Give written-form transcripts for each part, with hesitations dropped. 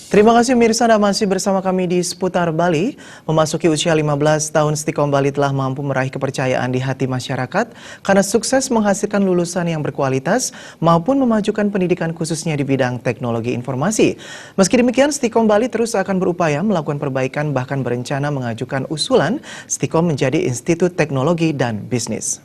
Terima kasih Mirsa, Anda masih bersama kami di Seputar Bali. Memasuki usia 15 tahun, Stikom Bali telah mampu meraih kepercayaan di hati masyarakat karena sukses menghasilkan lulusan yang berkualitas maupun memajukan pendidikan khususnya di bidang teknologi informasi. Meski demikian, Stikom Bali terus akan berupaya melakukan perbaikan, bahkan berencana mengajukan usulan Stikom menjadi Institut Teknologi dan Bisnis.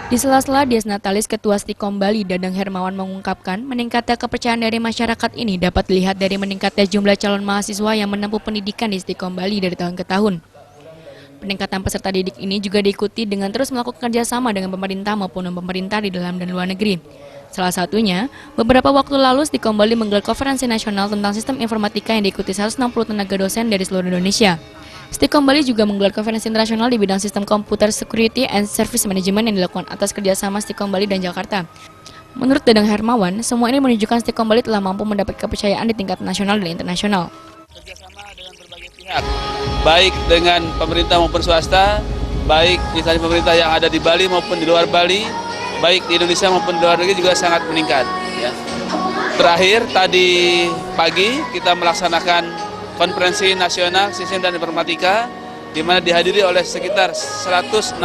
Di sela-sela Dies Natalis, Ketua Stikom Bali, Dadang Hermawan mengungkapkan meningkatnya kepercayaan dari masyarakat ini dapat dilihat dari meningkatnya jumlah calon mahasiswa yang menempuh pendidikan di Stikom Bali dari tahun ke tahun. Peningkatan peserta didik ini juga diikuti dengan terus melakukan kerjasama dengan pemerintah maupun non-pemerintah di dalam dan luar negeri. Salah satunya, beberapa waktu lalu Stikom Bali menggelar konferensi nasional tentang sistem informatika yang diikuti 160 tenaga dosen dari seluruh Indonesia. Stikom Bali juga menggelar konferensi internasional di bidang sistem komputer security and service management yang dilakukan atas kerjasama Stikom Bali dan Jakarta. Menurut Dadang Hermawan, semua ini menunjukkan Stikom Bali telah mampu mendapat kepercayaan di tingkat nasional dan internasional. Kerjasama dengan berbagai pihak, baik dengan pemerintah maupun swasta, baik misalnya pemerintah yang ada di Bali maupun di luar Bali, baik di Indonesia maupun di luar negeri juga sangat meningkat. Ya. Terakhir tadi pagi kita melaksanakan konferensi nasional sistem dan informatika, di mana dihadiri oleh sekitar 160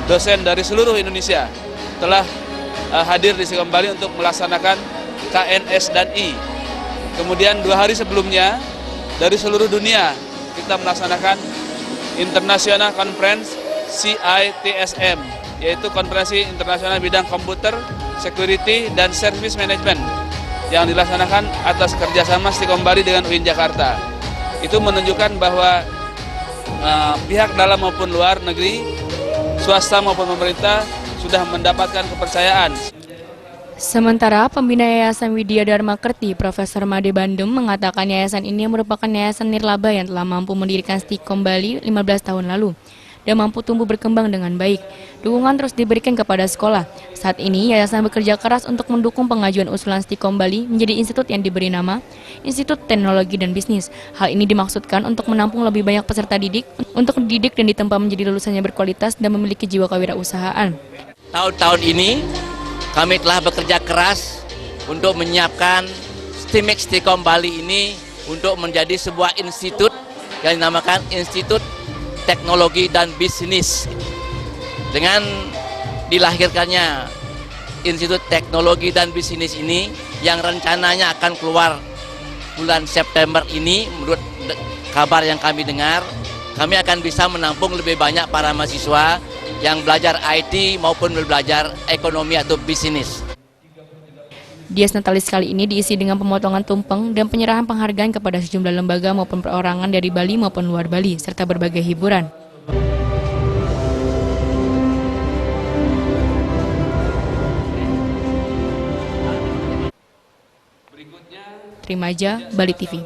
dosen dari seluruh Indonesia telah hadir di Stikom Bali untuk melaksanakan KNS dan I. Kemudian 2 hari sebelumnya dari seluruh dunia kita melaksanakan International Conference CITSM, yaitu konferensi internasional bidang komputer, security, dan service management yang dilaksanakan atas kerjasama Stikom Bali dengan UIN Jakarta. Itu menunjukkan bahwa pihak dalam maupun luar negeri, swasta maupun pemerintah sudah mendapatkan kepercayaan. Sementara pembina Yayasan Widya Dharma Kerti, Profesor Made Bandung, mengatakan yayasan ini merupakan yayasan nirlaba yang telah mampu mendirikan Stikom Bali 15 tahun lalu dan mampu tumbuh berkembang dengan baik. Dukungan terus diberikan kepada sekolah. Saat ini, yayasan bekerja keras untuk mendukung pengajuan usulan Stikom Bali menjadi institut yang diberi nama Institut Teknologi dan Bisnis. Hal ini dimaksudkan untuk menampung lebih banyak peserta didik, untuk dididik dan ditempa menjadi lulusan yang berkualitas dan memiliki jiwa kewirausahaan. Tahun-tahun ini, kami telah bekerja keras untuk menyiapkan STIMIX Stikom Bali ini untuk menjadi sebuah institut yang dinamakan Institut Teknologi dan Bisnis. Dengan dilahirkannya Institut Teknologi dan Bisnis ini yang rencananya akan keluar bulan September ini, menurut kabar yang kami dengar, kami akan bisa menampung lebih banyak para mahasiswa yang belajar IT maupun belajar ekonomi atau bisnis. Dies Natalis kali ini diisi dengan pemotongan tumpeng dan penyerahan penghargaan kepada sejumlah lembaga maupun perorangan dari Bali maupun luar Bali, serta berbagai hiburan. Trimaja, Bali TV.